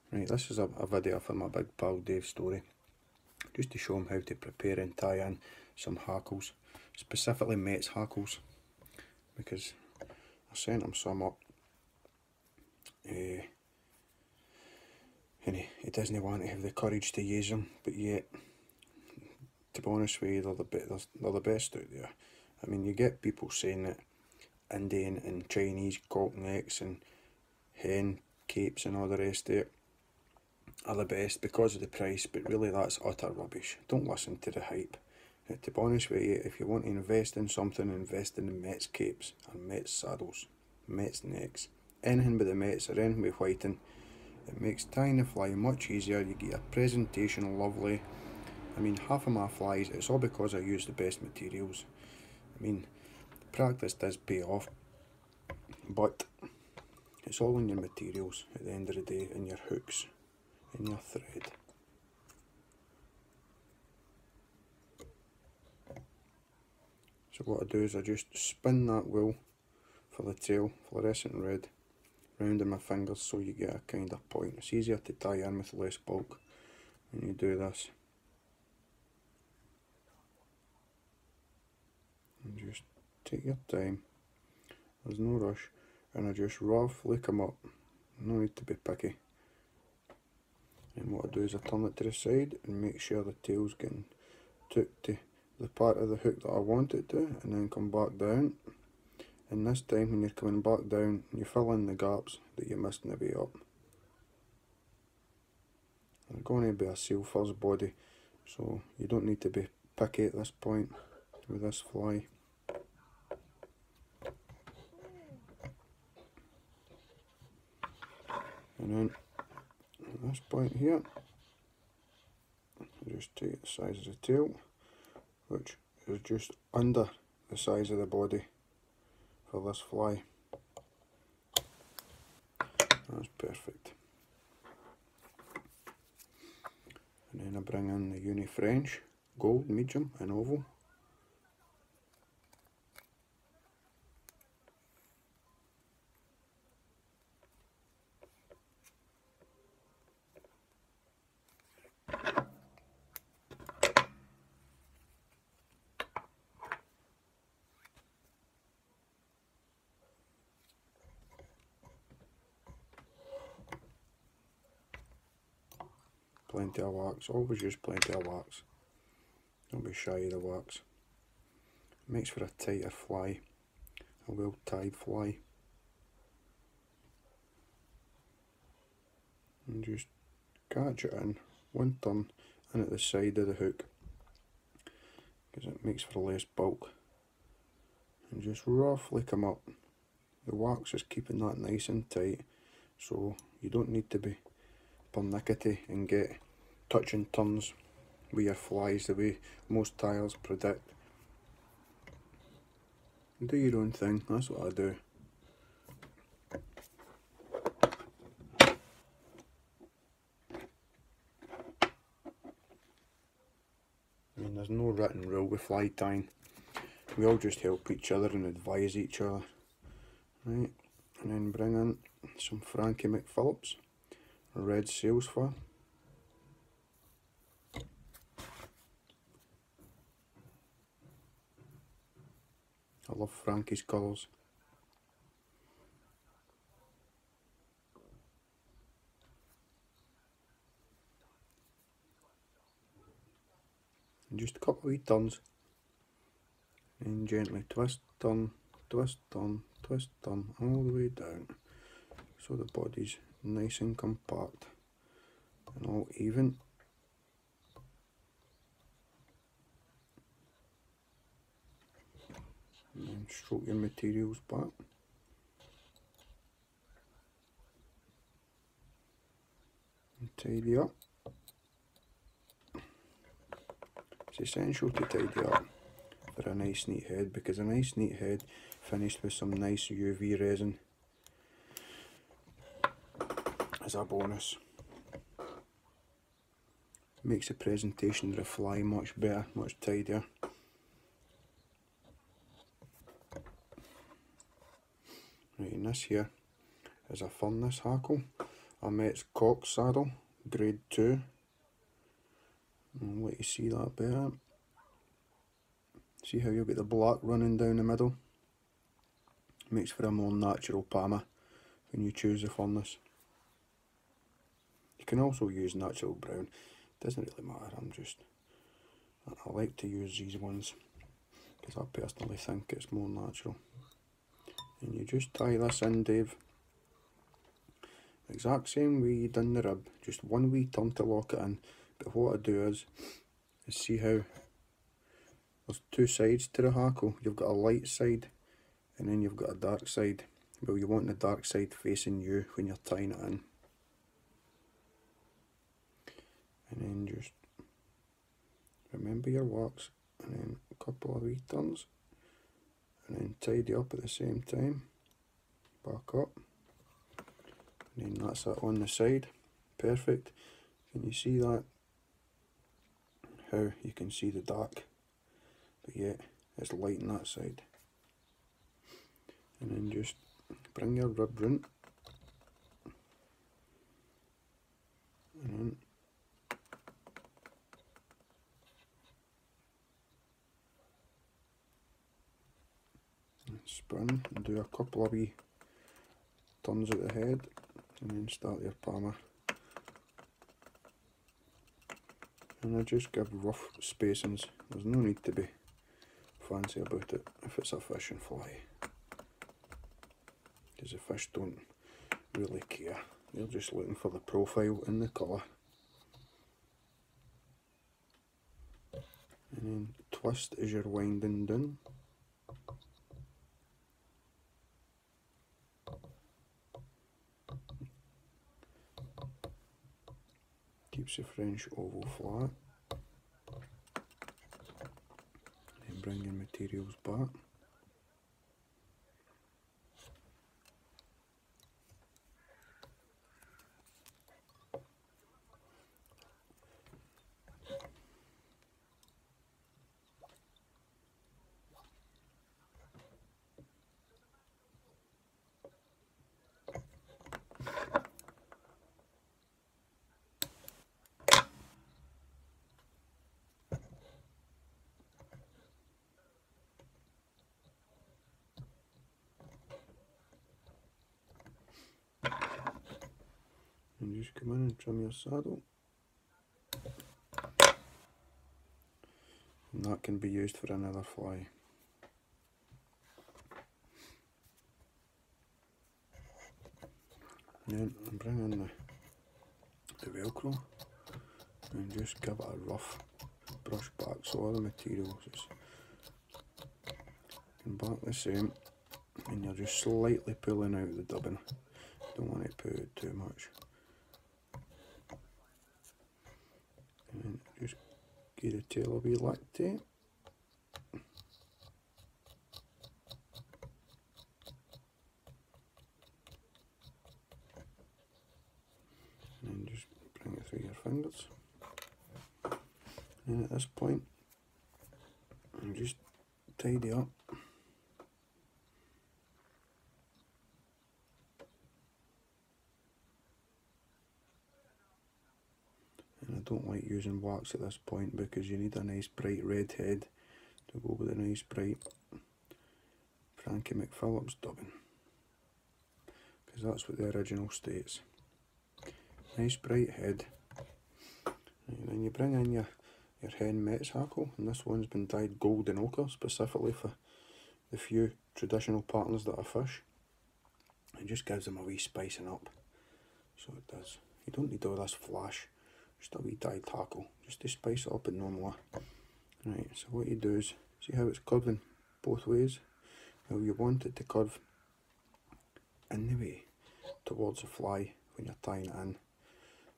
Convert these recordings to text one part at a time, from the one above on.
Right, this is a video for my big pal Dave Story, just to show him how to prepare and tie in some hackles, specifically Metz Hackles, because I sent him some up and he doesn't want to have the courage to use them, but yet, to be honest with you, they're the best out there. I mean, you get people saying that Indian and Chinese cock necks and hen capes and all the rest of it are the best because of the price, but really that's utter rubbish. Don't listen to the hype. To be honest with you, if you want to invest in something, invest in the Metz capes and Metz saddles, Metz necks, anything with the Metz or anything with whiting. It makes tying the fly much easier. You get a presentation lovely. I mean, half of my flies, it's all because I use the best materials. I mean, practice does pay off, but it's all in your materials at the end of the day, in your hooks, in your thread. So what I do is I just spin that wool for the tail, fluorescent red, round in my fingers so you get a kind of point. It's easier to tie in with less bulk when you do this. And just take your time, there's no rush, and I just roughly come up, no need to be picky. And what I do is I turn it to the side and make sure the tail's getting took to the part of the hook that I want it to, and then come back down. And this time when you're coming back down, you fill in the gaps that you missed in the way up. They're going to be a seal first body, so you don't need to be picky at this point with this fly. And then at this point here, I just take the size of the tail, which is just under the size of the body for this fly. That's perfect. And then I bring in the Uni French, gold, medium and oval. Plenty of wax, always use plenty of wax. Don't be shy of the wax. It makes for a tighter fly, a well tied fly. And just catch it in one turn and at the side of the hook, because it makes for less bulk. And just roughly come up. The wax is keeping that nice and tight, so you don't need to be pernickety and get touching turns with your flies the way most tiers predict. Do your own thing, that's what I do. I mean, there's no written rule with fly tying. We all just help each other and advise each other. Right, and then bring in some Frankie McPhillips red sails fur. I love Frankie's colours. And just a couple of wee turns. And gently twist, turn, twist, turn, twist, turn, all the way down. So the body's nice and compact and all even. And then stroke your materials back. And tidy up. It's essential to tidy up for a nice neat head, because a nice neat head finished with some nice UV resin is a bonus. Makes the presentation of the fly much better, much tidier. Right, and this here is a furnace hackle. a Metz Hackles saddle, grade 2. I'll let you see that better. See how you've got the black running down the middle? Makes for a more natural Palmer when you choose the furnace. You can also use natural brown, doesn't really matter. I like to use these ones because I personally think it's more natural. And you just tie this in, Dave, exact same way you done the rib, just one wee turn to lock it in. But what I do is see how there's two sides to the hackle. You've got a light side and then you've got a dark side. Well, you want the dark side facing you when you're tying it in. And then just remember your wax, and then a couple of wee turns, and then tidy up at the same time, back up, and then that's it on the side. Perfect. Can you see that? How you can see the dark, but yet it's light on that side. And then just bring your rib round, and then spin and do a couple of wee turns at the head, and then start your Palmer. And I just give rough spacings. There's no need to be fancy about it if it's a fish and fly, because the fish don't really care. They're just looking for the profile and the colour. And then twist as you're winding down. Keeps the French oval flat. Then bring your materials back. And just come in and trim your saddle. And that can be used for another fly. And then bring in the Velcro and just give it a rough brush back so all the materials is back the same, and you're just slightly pulling out the dubbing. Don't want to pull it too much. And then just give the tail a wee lactate. And then just bring it through your fingers. And at this point, and just tidy up. And I don't like using wax at this point because you need a nice bright red head to go with a nice bright Frankie McPhillips dubbing, because that's what the original states. Nice bright head. And then you bring in your hen Metz Hackle, and this one's been dyed golden ochre specifically for the few traditional patterns that I fish. It just gives them a wee spicing up, so it does. You don't need all this flash, just a wee dyed hackle, just to spice it up and normal. Right, so what you do is, see how it's curving both ways? Well, you want it to curve in the way towards the fly when you're tying it in.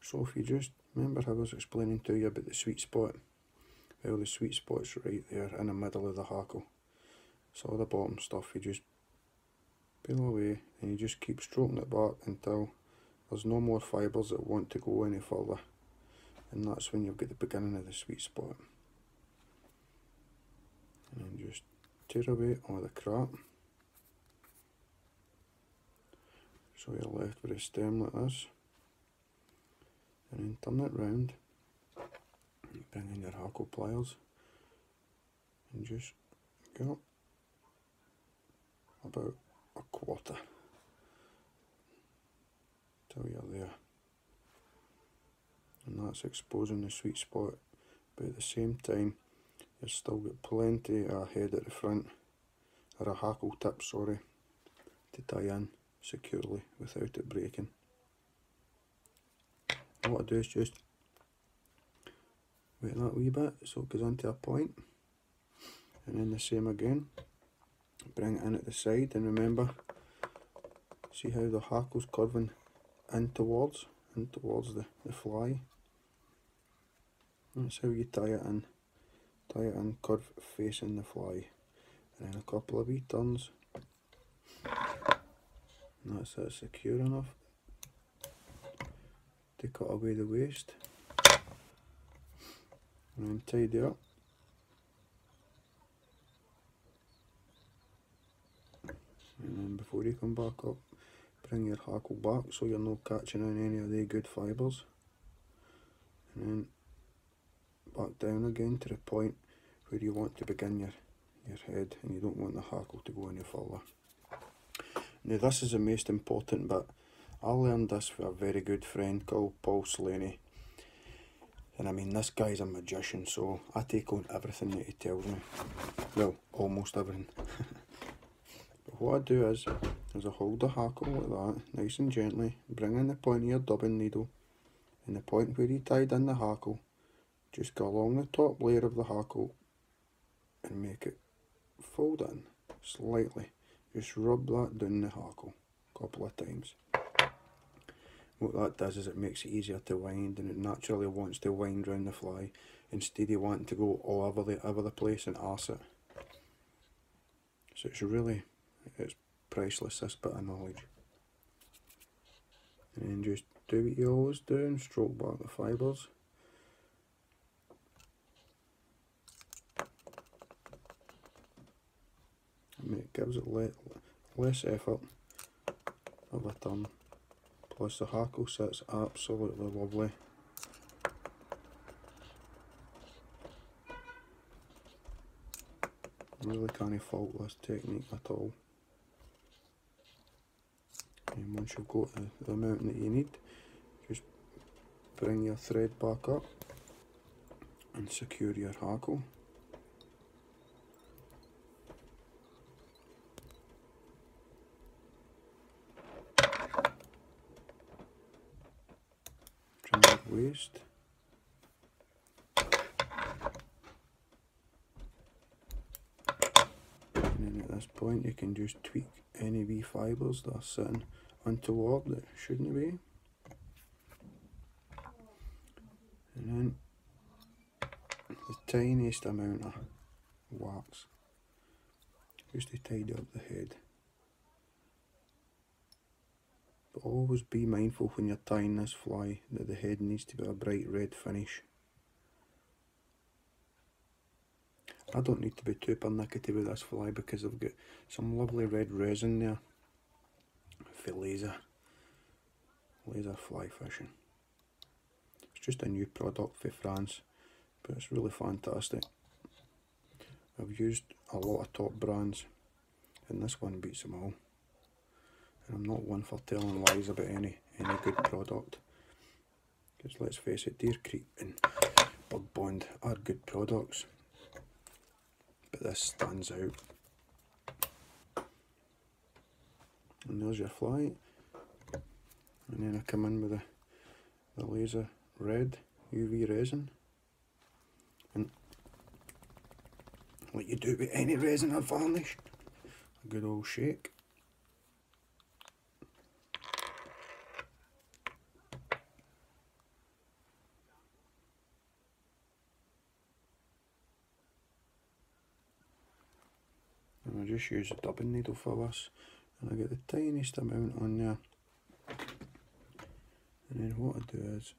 So if you just, remember how I was explaining to you about the sweet spot? Well, the sweet spot's right there in the middle of the hackle. So all the bottom stuff you just peel away, and you just keep stroking it back until there's no more fibres that want to go any further. And that's when you'll get the beginning of the sweet spot. And then just tear away all the crap. So you're left with a stem like this. and then turn it round, bring in your hackle pliers and just go about a quarter till you're there, and that's exposing the sweet spot, but at the same time you've still got plenty of head at the front, or a hackle tip, sorry, to tie in securely without it breaking. And what I do is just wet that wee bit so it goes into a point, and then the same again, bring it in at the side, and remember, see how the hackle's curving in towards the fly. That's how you tie it in curve facing the fly, and then a couple of wee turns, and that's it, secure enough to cut away the waste, and then tidy up. And then before you come back up, bring your hackle back so you're not catching on any of the good fibres, and then back down again to the point where you want to begin your head, and you don't want the hackle to go any further. Now this is the most important bit. I learned this from a very good friend called Paul Slaney, and I mean, this guy's a magician, so I take on everything that he tells me, well, almost everything. But what I do is I hold the hackle like that, nice and gently, bring in the point of your dubbing needle, and the point where you tied in the hackle, just go along the top layer of the hackle and make it fold in slightly. Just rub that down the hackle a couple of times. What that does is it makes it easier to wind, and it naturally wants to wind round the fly instead of wanting to go all over the place and arse it. So it's priceless, this bit of knowledge. And then just do what you always do and stroke back the fibres. And it gives it less effort of a turn. Plus the hackle sits absolutely lovely. Really can't fault this technique at all. And once you've got the amount that you need, just bring your thread back up and secure your hackle. Trim your waist. And then at this point you can just tweak any wee fibres that are sitting untoward that shouldn't be. And then the tiniest amount of wax just to tidy up the head. But always be mindful when you're tying this fly that the head needs to be a bright red finish. I don't need to be too pernickety with this fly because I've got some lovely red resin there for laser fly fishing. It's just a new product for France, but it's really fantastic. I've used a lot of top brands and this one beats them all. And I'm not one for telling lies about any good product, because let's face it, Deer Creek and Bug Bond are good products, but this stands out. And there's your fly, and then I come in with the laser red UV resin, and like you do with any resin or varnish, a good old shake. And I just use a dubbing needle for this, and I get the tiniest amount on there, and then what I do is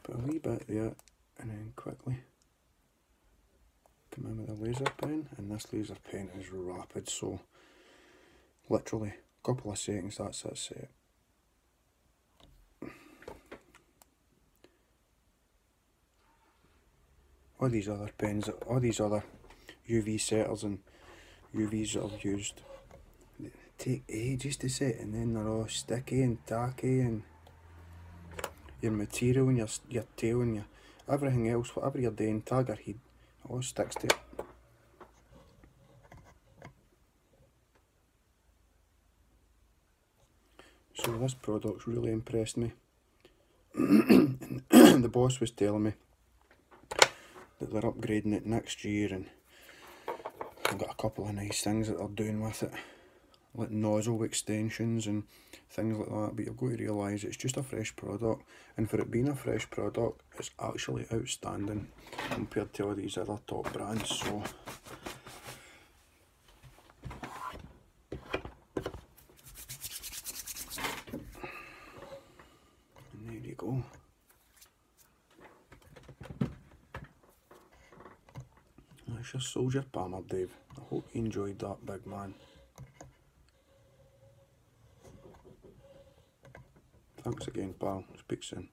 put a wee bit there, and then quickly come in with a laser pen, and this laser pen is rapid, so literally a couple of seconds, that's it set. all these other pens, all these other UV setters and UVs that I've used, they take ages to set, and then they're all sticky and tacky, and your material and your tail and your everything else, whatever you're doing, tag or heat, all sticks to it. So this product's really impressed me. The boss was telling me that they're upgrading it next year, and I've got a couple of nice things that they're doing with it, like nozzle extensions and things like that, but you've got to realise it's just a fresh product, and for it being a fresh product, it's actually outstanding compared to all these other top brands. So and there you go. That's your soldier palmer, Dave. I hope you enjoyed that, big man. Thanks again, pal. Speak soon.